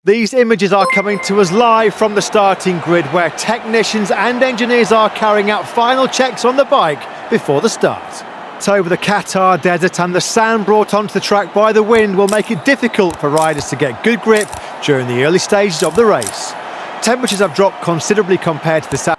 These images are coming to us live from the starting grid, where technicians and engineers are carrying out final checks on the bike before the start. Over the Qatar desert, and the sand brought onto the track by the wind will make it difficult for riders to get good grip during the early stages of the race. Temperatures have dropped considerably compared to the south.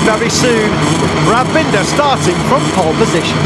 Very soon, Rabinder starting from pole position.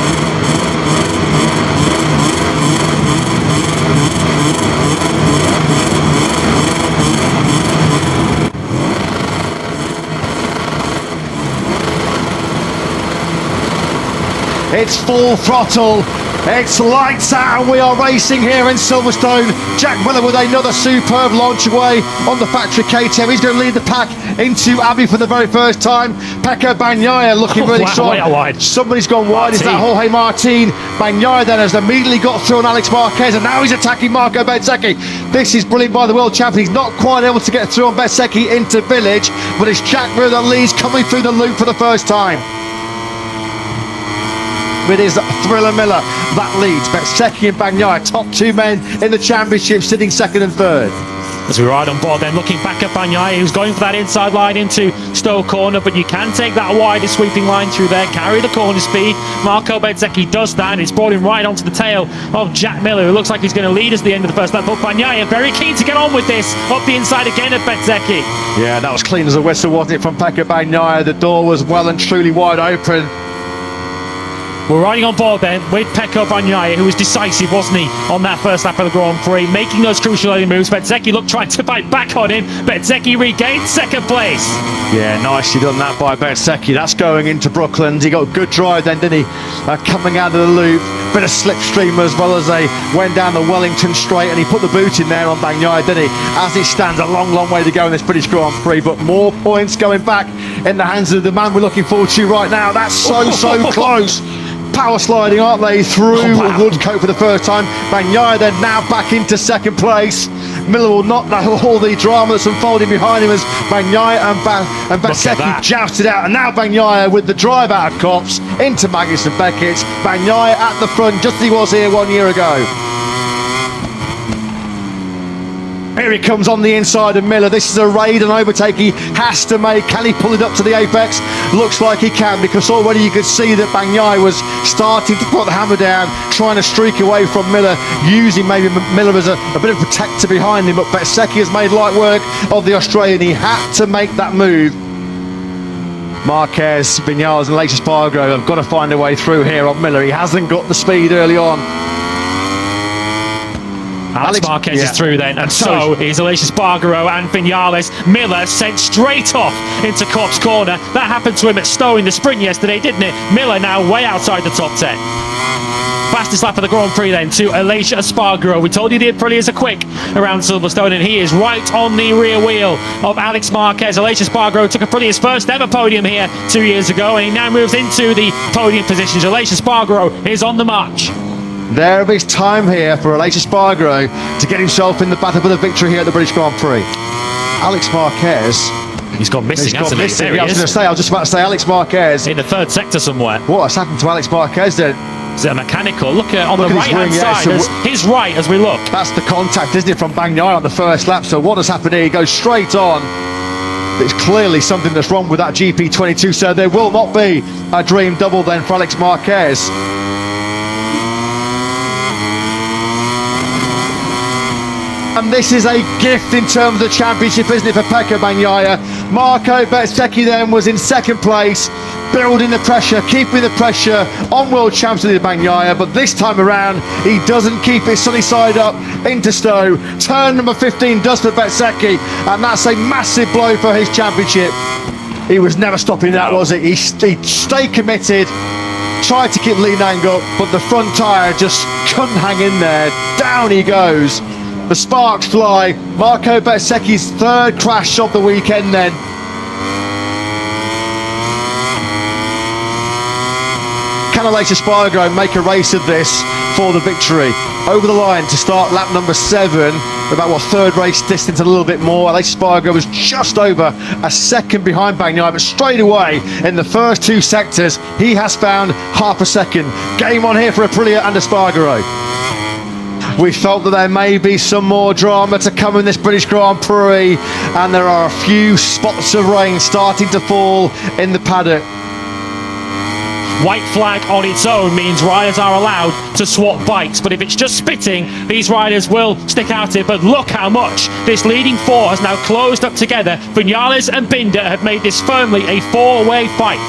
It's full throttle. It's lights out, and we are racing here in Silverstone. Jack Miller with another superb launch away on the factory KTM. He's going to lead the pack into Abbey for the very first time. Pecco Bagnaia looking really strong. Wide. Somebody's gone wide. Is that Jorge Martin? Bagnaia then has immediately got through on Alex Marquez, and now he's attacking Marco Bezzecchi. This is brilliant by the world champion. He's not quite able to get through on Bezzecchi into Village, but it's Jack Miller that leads, coming through the loop for the first time. It is Thriller Miller that leads. Bezzecchi and Bagnaia, top two men in the championship, sitting second and third. As we ride on board then, looking back at Bagnaia, who's going for that inside line into Stowe corner, but you can take that wider sweeping line through there, carry the corner speed. Marco Bezzecchi does that, and it's brought him right onto the tail of Jack Miller, who looks like he's going to lead us at the end of the first lap. But Bagnaia very keen to get on with this, up the inside again at Bezzecchi. Yeah, that was clean as a whistle, wasn't it, from Pecco Bagnaia? The door was well and truly wide open. We're riding on board then with Pecco Bagnaia, who was decisive, wasn't he, on that first lap of the Grand Prix, making those crucial early moves. Bezzecchi looked trying to bite back on him. Bezzecchi regained second place. Yeah, nicely done that by Bezzecchi. That's going into Brooklands. He got a good drive then, didn't he? Coming out of the loop, bit of slipstream as well as they went down the Wellington straight, and he put the boot in there on Bagnaia, didn't he? As it stands, a long, long way to go in this British Grand Prix, but more points going back in the hands of the man we're looking forward to right now. That's so close. Power sliding, aren't they, through Woodcote for the first time. Bagnaia then now back into second place. Miller will not know all the drama that's unfolding behind him as Bagnaia and Bezzecchi jousted out. And now Bagnaia with the drive out of Copse into Magnus and Beckett. Bagnaia at the front, just as he was here 1 year ago. Here he comes on the inside of Miller. This is a raid and overtake he has to make. Can he pull it up to the apex? Looks like he can, because already you could see that Bagnaia was starting to put the hammer down, trying to streak away from Miller, using maybe Miller as a bit of protector behind him. But Bezzecchi has made light work of the Australian. He had to make that move. Marquez, Viñales and Aleix Espargaro have got to find a way through here on Miller. He hasn't got the speed early on. Alex Marquez is through then, and so is Aleix Espargaro and Viñales. Miller sent straight off into Copse corner. That happened to him at Stowe in the sprint yesterday, didn't it? Miller now way outside the top 10. Fastest lap of the Grand Prix then to Aleix Espargaro. We told you the Aprilias are quick around Silverstone, and he is right on the rear wheel of Alex Marquez. Aleix Espargaro took Aprilia's first ever podium here 2 years ago, and he now moves into the podium positions. Aleix Espargaro is on the march. There is time here for Aleix Espargaro to get himself in the battle for the victory here at the British Grand Prix. Alex Marquez. He's gone missing, hasn't he? I was just about to say Alex Marquez. In the third sector somewhere. What has happened to Alex Marquez then? Is it a mechanical? Look at on the right-hand side. His right as we look. That's the contact, isn't it, from Bagnaia on the first lap. So what has happened here? He goes straight on. There's clearly something that's wrong with that GP22, so there will not be a dream double then for Alex Marquez. And this is a gift in terms of the championship, isn't it, for Pecco Bagnaia? Marco Bezzecchi then was in second place, building the pressure, keeping the pressure on world champion Bagnaia, but this time around he doesn't keep his sunny side up into Stowe. Turn number 15 does for Bezzecchi, and that's a massive blow for his championship. He was never stopping that, was it? He stayed committed, tried to keep lead angle, but the front tyre just couldn't hang in there. Down he goes. The sparks fly. Marco Bezzecchi's third crash of the weekend then. Can Aleix Espargaro make a race of this for the victory? Over the line to start lap number 7. about third race distance, a little bit more. Aleix Espargaro was just over a second behind Bagnaia, but straight away in the first two sectors, he has found half a second. Game on here for Aprilia and Espargaro. We felt that there may be some more drama to come in this British Grand Prix, and there are a few spots of rain starting to fall in the paddock. White flag on its own means riders are allowed to swap bikes, but if it's just spitting, these riders will stick out it. But look how much this leading four has now closed up together. Vinales and Binder have made this firmly a four-way fight.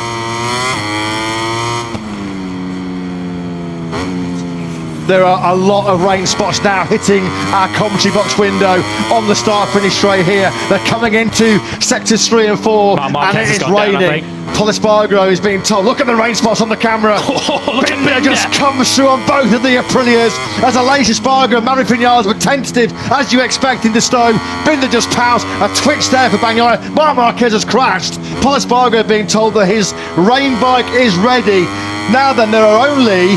There are a lot of rain spots now hitting our commentary box window on the start-finish straight here. They're coming into sectors 3 and 4, Marc and it Marquez is raining. Paul Espargaro is being told, look at the rain spots on the camera. Binder just comes through on both of the Aprilias as Aleix Espargaro and Maverick Vinales were tentative, as you expect in the Stowe. Binder just pounced, a twitch there for Bagnaia. Marc Marquez has crashed. Paul Espargaro being told that his rain bike is ready. Now then, there are only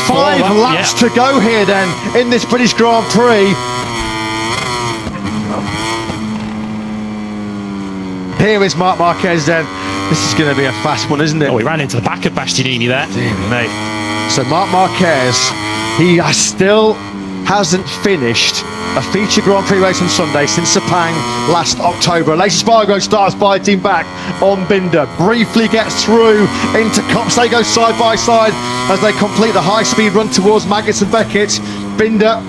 5 laps to go here then in this British Grand Prix. Here is Marc Marquez then. This is going to be a fast one, isn't it? Oh, he ran into the back of Bastianini there. Dear mate. So Marc Marquez, he still hasn't finished a feature Grand Prix race on Sunday since Sepang last October. Aleix Espargaro starts fighting back on Binder, briefly gets through into Cops. They go side by side as they complete the high-speed run towards Magnus and Beckett. Binder,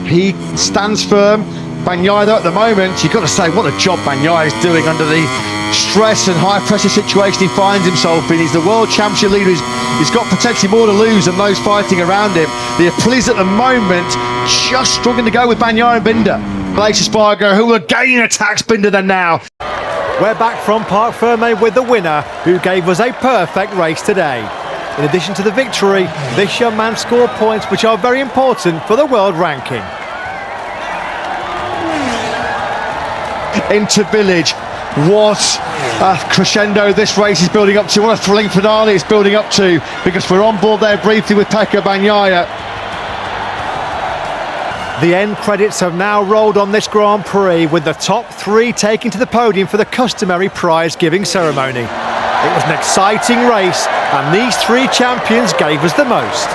he stands firm. Bagnaia, though, at the moment, you've got to say what a job Bagnaia is doing under the stress and high-pressure situation he finds himself in. He's the world championship leader. He's got potentially more to lose than those fighting around him. The Aprilias at the moment just struggling to go with Bagnaia and Binder. Aleix Espargaro, who again attacks Binder then now. We're back from Parc Ferme with the winner, who gave us a perfect race today. In addition to the victory, this young man scored points which are very important for the world ranking. Into Village, what a crescendo this race is building up to, what a thrilling finale it's building up to, because we're on board there briefly with Pekka Bagnaia. The end credits have now rolled on this Grand Prix, with the top 3 taking to the podium for the customary prize-giving ceremony. It was an exciting race, and these 3 champions gave us the most.